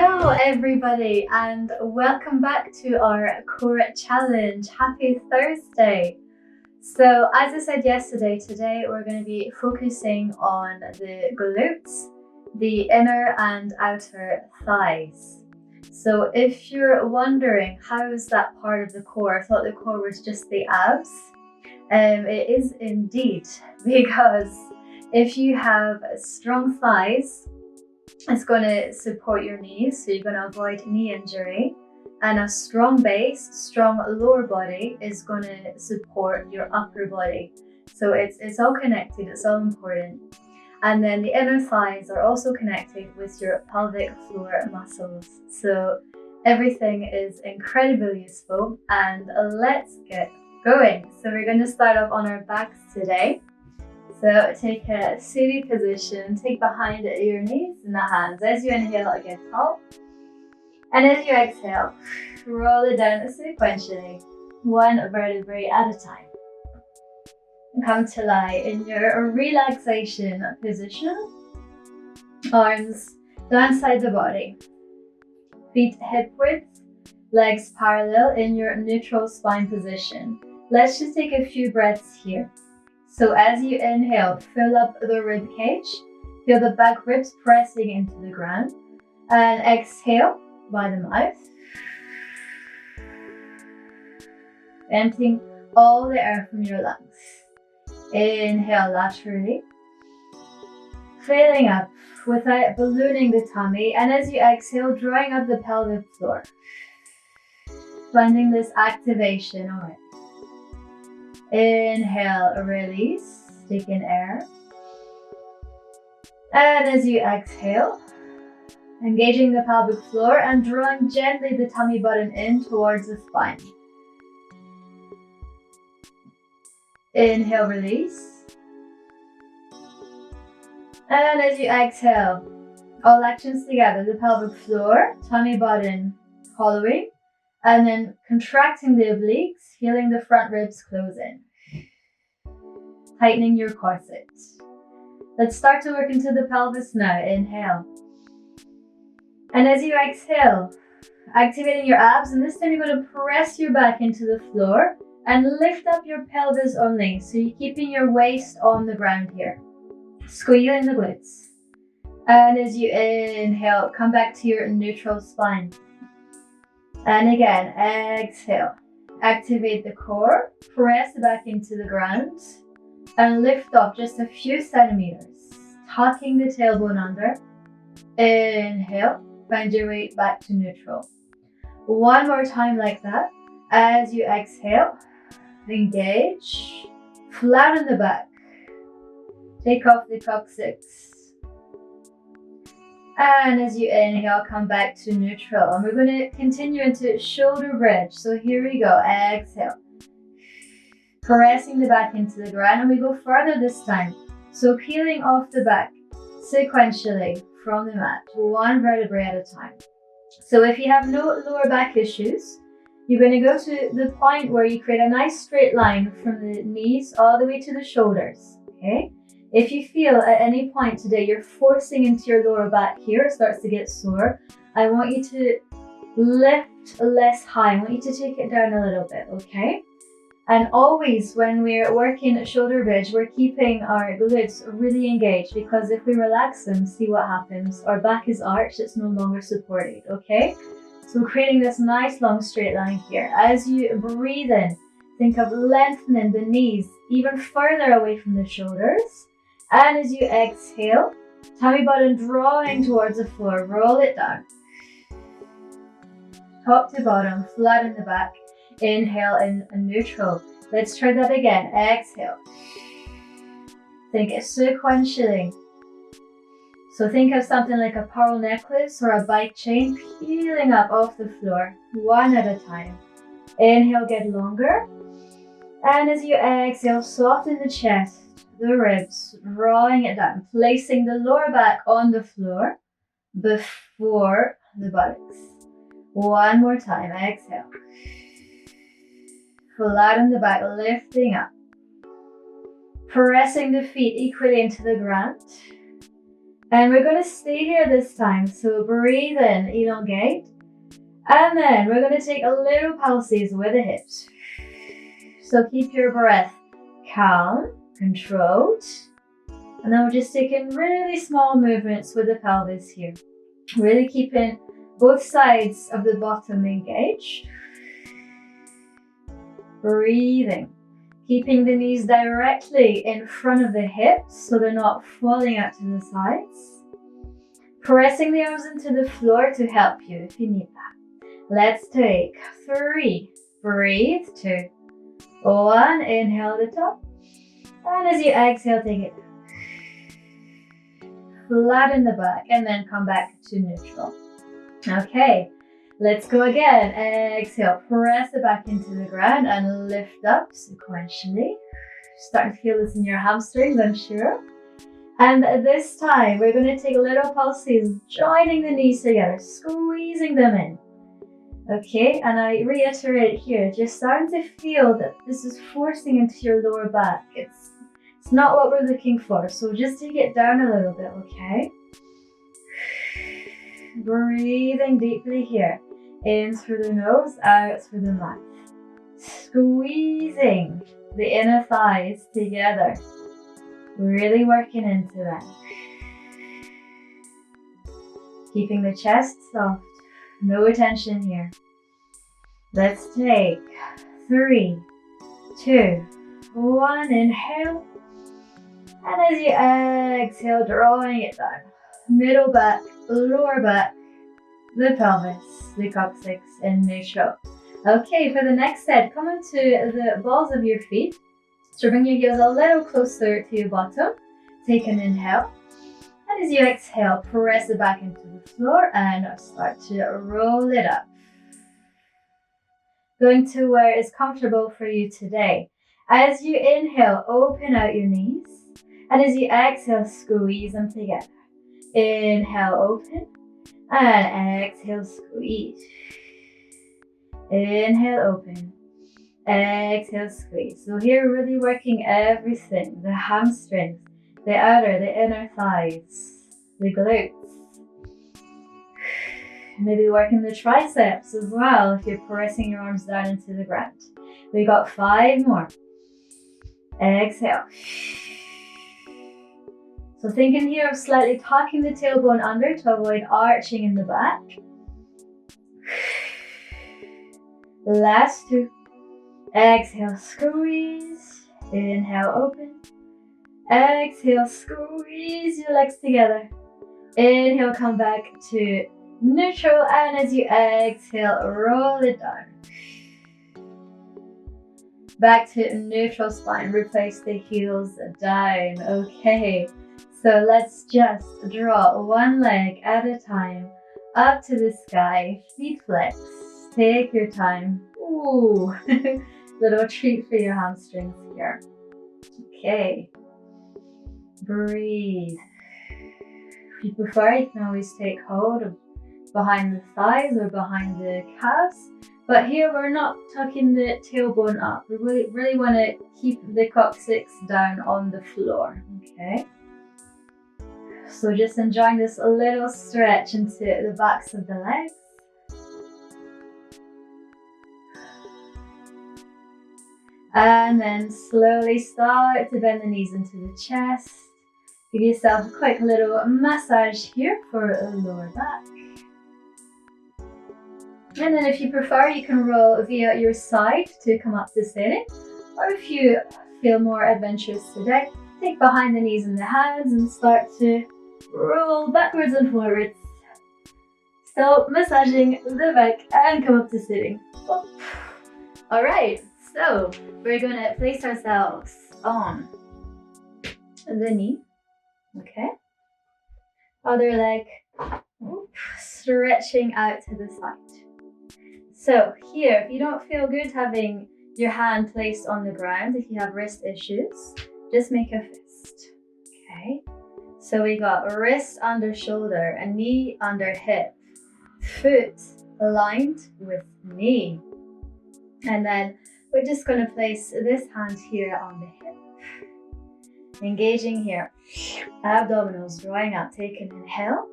Hello everybody and welcome back to our core challenge. Happy Thursday. So as I said yesterday, today we're going to be focusing on the glutes, the inner and outer thighs. So if you're wondering how is that part of the core, I thought the core was just the abs. It is indeed, because if you have strong thighs, it's going to support your knees, so you're going to avoid knee injury. And a strong base, strong lower body is going to support your upper body. So it's all connected, it's all important. And then the inner thighs are also connected with your pelvic floor muscles. So everything is incredibly useful, and let's get going. So we're going to start off on our backs today. So take a seated position, take behind your knees and the hands. As you inhale, again tall. And as you exhale, roll it down sequentially, one vertebrae at a time. Come to lie in your relaxation position. Arms down side the body. Feet hip width, legs parallel in your neutral spine position. Let's just take a few breaths here. So as you inhale, fill up the rib cage. Feel the back ribs pressing into the ground. And exhale by the mouth. Emptying all the air from your lungs. Inhale laterally. Filling up without ballooning the tummy. And as you exhale, drawing up the pelvic floor. Finding this activation already. Inhale, release, take in air. And as you exhale, engaging the pelvic floor and drawing gently the tummy button in towards the spine. Inhale, release. And as you exhale, all actions together, the pelvic floor, tummy button hollowing, and then contracting the obliques, feeling the front ribs close in. Tightening your corset. Let's start to work into the pelvis now. Inhale. And as you exhale, activating your abs, and this time you're going to press your back into the floor and lift up your pelvis only. So you're keeping your waist on the ground here. Squeezing the glutes. And as you inhale, come back to your neutral spine. And again, exhale. Activate the core, press back into the ground, and lift off just a few centimeters, tucking the tailbone under. Inhale, find your way back to neutral. One more time like that. As you exhale, engage, flatten the back, take off the coccyx. And as you inhale, come back to neutral. And we're going to continue into shoulder bridge. So here we go. Exhale. Pressing the back into the ground. And we go further this time. So peeling off the back sequentially from the mat. One vertebrae at a time. So if you have no lower back issues, you're going to go to the point where you create a nice straight line from the knees all the way to the shoulders. Okay? If you feel at any point today you're forcing into your lower back here, it starts to get sore, I want you to lift less high. I want you to take it down a little bit, okay? And always when we're working shoulder bridge, we're keeping our glutes really engaged, because if we relax them, see what happens. Our back is arched, it's no longer supported, okay? So creating this nice long straight line here. As you breathe in, think of lengthening the knees even further away from the shoulders. And as you exhale, tummy button drawing towards the floor, roll it down. Top to bottom, flatten the back. Inhale in neutral. Let's try that again. Exhale. Think sequentially. So think of something like a pearl necklace or a bike chain peeling up off the floor, one at a time. Inhale, get longer. And as you exhale, soften the chest. The ribs, drawing it down, placing the lower back on the floor before the buttocks. One more time, exhale. Flatten the back, lifting up. Pressing the feet equally into the ground. And we're going to stay here this time. So breathe in, elongate. And then we're going to take a little pulses with the hips. So keep your breath calm, controlled. And then we're just taking really small movements with the pelvis here. Really keeping both sides of the bottom engaged. Breathing. Keeping the knees directly in front of the hips so they're not falling out to the sides. Pressing the arms into the floor to help you if you need that. Let's take 3. Breathe. 2. 1. Inhale the top. And as you exhale, take it flatten the back and then come back to neutral. Okay, let's go again. Exhale, press the back into the ground and lift up sequentially. Starting to feel this in your hamstrings, I'm sure. And this time, we're going to take little pulses, joining the knees together, squeezing them in. Okay, and I reiterate here, just starting to feel that this is forcing into your lower back. It's not what we're looking for, so just take it down a little bit, okay? Breathing deeply here. In through the nose, out through the mouth. Squeezing the inner thighs together. Really working into that. Keeping the chest soft. No tension here. Let's take 3, 2, 1. Inhale. And as you exhale, drawing it down. Middle back, lower back, the pelvis, the coccyx in neutral. Okay, for the next set, come onto the balls of your feet. So bring your heels a little closer to your bottom. Take an inhale. And as you exhale, press it back into the floor and start to roll it up. Going to where is comfortable for you today. As you inhale, open out your knees. And as you exhale, squeeze them together. Inhale, open. And exhale, squeeze. Inhale, open. Exhale, squeeze. So here we're really working everything. The hamstrings, the outer, the inner thighs, the glutes. Maybe working the triceps as well if you're pressing your arms down into the ground. We got 5 more. Exhale. So thinking here of slightly tucking the tailbone under to avoid arching in the back. Last 2. Exhale, squeeze. Inhale, open. Exhale, squeeze your legs together. Inhale, come back to neutral. And as you exhale, roll it down. Back to neutral spine. Replace the heels down. Okay. So let's just draw one leg at a time up to the sky, feet flex. Take your time. Ooh, little treat for your hamstrings here. Okay, breathe. If you prefer, you can always take hold of behind the thighs or behind the calves. But here we're not tucking the tailbone up. We really want to keep the coccyx down on the floor, okay? So just enjoying this little stretch into the backs of the legs. And then slowly start to bend the knees into the chest. Give yourself a quick little massage here for the lower back. And then if you prefer, you can roll via your side to come up to sitting. Or if you feel more adventurous today, take behind the knees and the hands and start to roll backwards and forwards. Still massaging the back and come up to sitting. Alright, so we're going to place ourselves on the knee. Okay. Other leg stretching out to the side. So here, if you don't feel good having your hand placed on the ground, if you have wrist issues, just make a fist. Okay. So we got wrist under shoulder, a knee under hip, foot aligned with knee. And then we're just going to place this hand here on the hip. Engaging here. Abdominals drawing up. Take an inhale.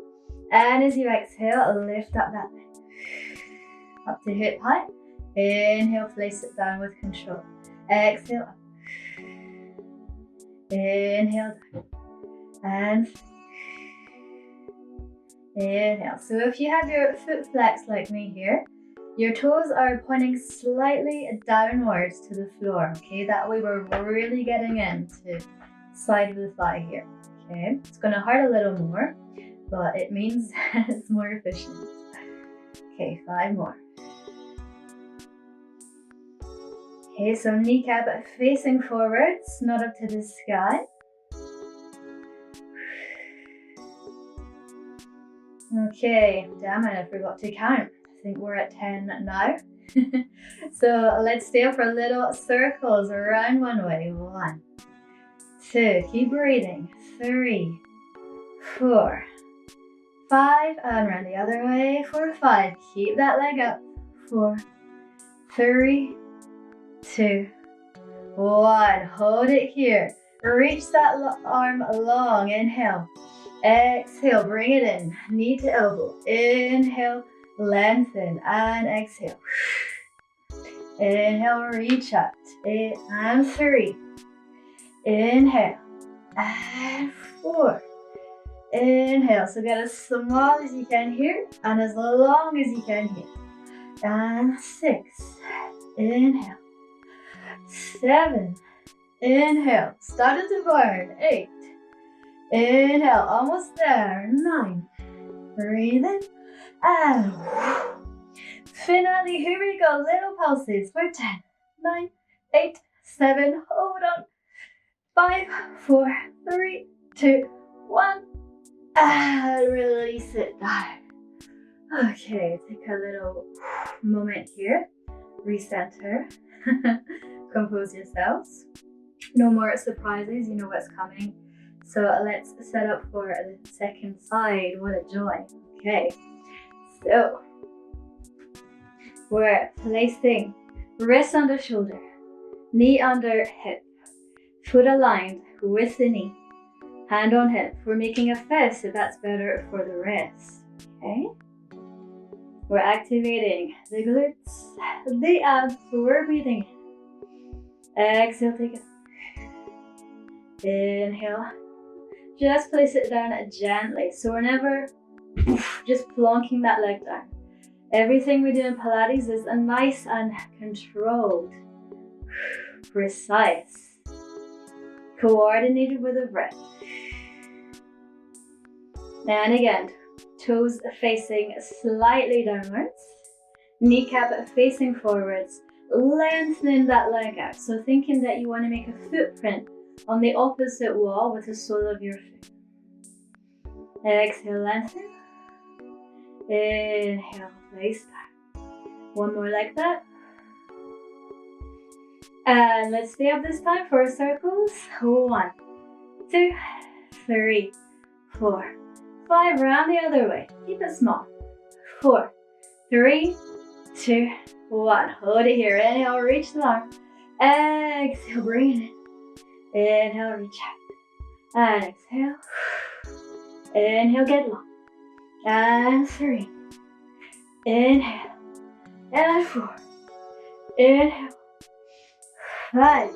And as you exhale, lift up that leg. Up to hip height. Inhale, place it down with control. Exhale up. Inhale down. And inhale. So if you have your foot flexed like me here, your toes are pointing slightly downwards to the floor, okay? That way we're really getting into side of the thigh here, okay? It's gonna hurt a little more, but it means it's more efficient. Okay, 5 more. Okay, so kneecap facing forwards, not up to the sky. Okay, damn it, I forgot to count. I think we're at 10 now. So let's stay up for little circles around one way. 1, 2, keep breathing. 3, 4, 5, and round the other way for 5. Keep that leg up. 4, 3, 2, 1. Hold it here. Reach that arm long. Inhale. Exhale, bring it in. Knee to elbow. Inhale, lengthen, and exhale. Inhale, reach up. And 3. Inhale. And 4. Inhale. So get as small as you can here and as long as you can here. And 6. Inhale. 7. Inhale. Started to burn. 8. Inhale. Almost there. 9. Breathe in. And finally, here we go. Little pulses for 10, 9, 8, 7. Hold on. 5, 4, 3, 2, 1. And release it down. Okay, take a little moment here. Recenter. Compose yourselves. No more surprises, you know what's coming. So let's set up for the second side. What a joy. Okay, so we're placing wrist under shoulder, knee under hip, foot aligned with the knee, hand on hip. We're making a fist if that's better for the wrist. Okay, we're activating the glutes, the abs. So we're breathing in. Exhale, take it. Inhale. Just place it down gently. So we're never just plonking that leg down. Everything we do in Pilates is a nice and controlled, precise, coordinated with the breath. And again, toes facing slightly downwards, kneecap facing forwards, lengthening that leg out. So thinking that you want to make a footprint on the opposite wall with the sole of your foot. Exhale, lengthen. Inhale, place down. One more like that. And let's stay up this time for circles. 1, 2, 3, 4, 5. Round the other way. Keep it small. 4, 3, 2, 1. Hold it here. Inhale, reach the arm. Exhale, bring it in. Inhale, reach out. And exhale. Inhale, get long. And 3. Inhale. And 4. Inhale. 5.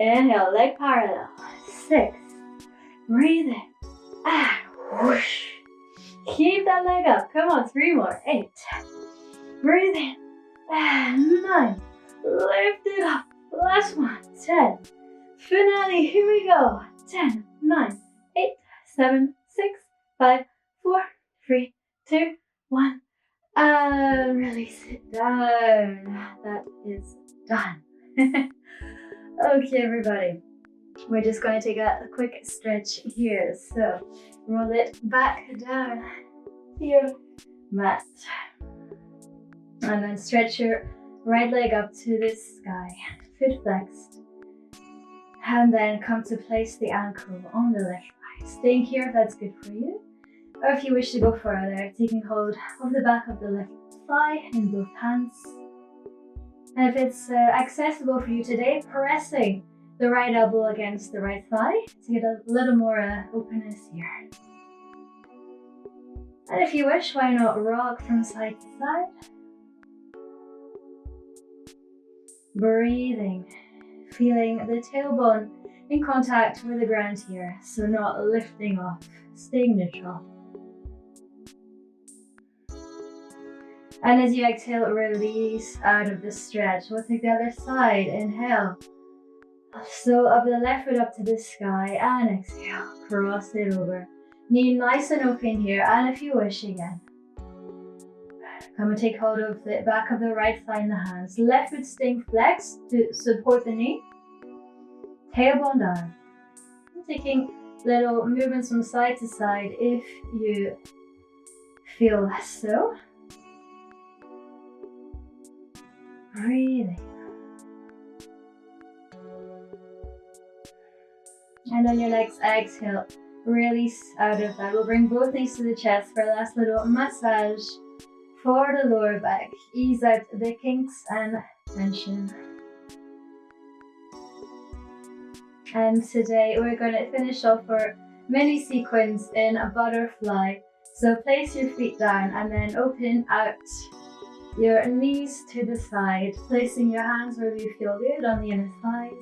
Inhale, leg parallel. 6. Breathe in. And whoosh. Keep that leg up. Come on, 3 more. 8. Breathe in. And 9. Lift it up. Last one. 10. Finale, here we go. 10, 9, 8, 7, 6, 5, 4, 3, 2, 1. And release it down. That is done. Okay, everybody. We're just going to take a quick stretch here. So roll it back down to your mat. And then stretch your right leg up to the sky. Foot flexed. And then come to place the ankle on the left thigh. Staying here if that's good for you. Or if you wish to go further, taking hold of the back of the left thigh in both hands. And if it's accessible for you today, pressing the right elbow against the right thigh to get a little more openness here. And if you wish, why not rock from side to side? Breathing, feeling the tailbone in contact with the ground here, so not lifting off, staying neutral. And as you exhale, release out of the stretch. We'll take the other side. Inhale. Sole of the left foot up to the sky and exhale. Cross it over. Knee nice and open here. And if you wish again, come and take hold of the back of the right thigh in the hands. Left foot staying flexed to support the knee. Tailbone down. Taking little movements from side to side if you feel so. Breathing. And on your next exhale, release out of that. We'll bring both knees to the chest for a last little massage for the lower back. Ease out the kinks and tension. And today we're going to finish off our mini sequence in a butterfly. So place your feet down and then open out your knees to the side, placing your hands where you feel good on the inner thighs,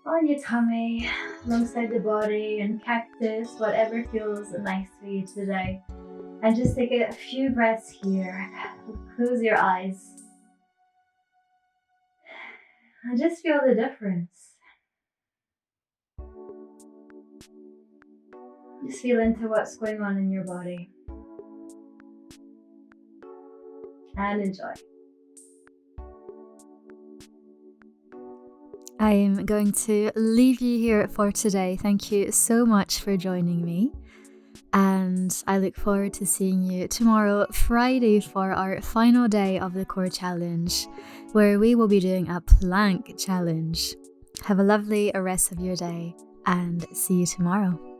on your tummy, alongside the body, and cactus, whatever feels nice for you today. And just take a few breaths here. Close your eyes. And just feel the difference. Just feel into what's going on in your body. And enjoy. I am going to leave you here for today. Thank you so much for joining me. And I look forward to seeing you tomorrow, Friday, for our final day of the core challenge, where we will be doing a plank challenge. Have a lovely rest of your day and see you tomorrow.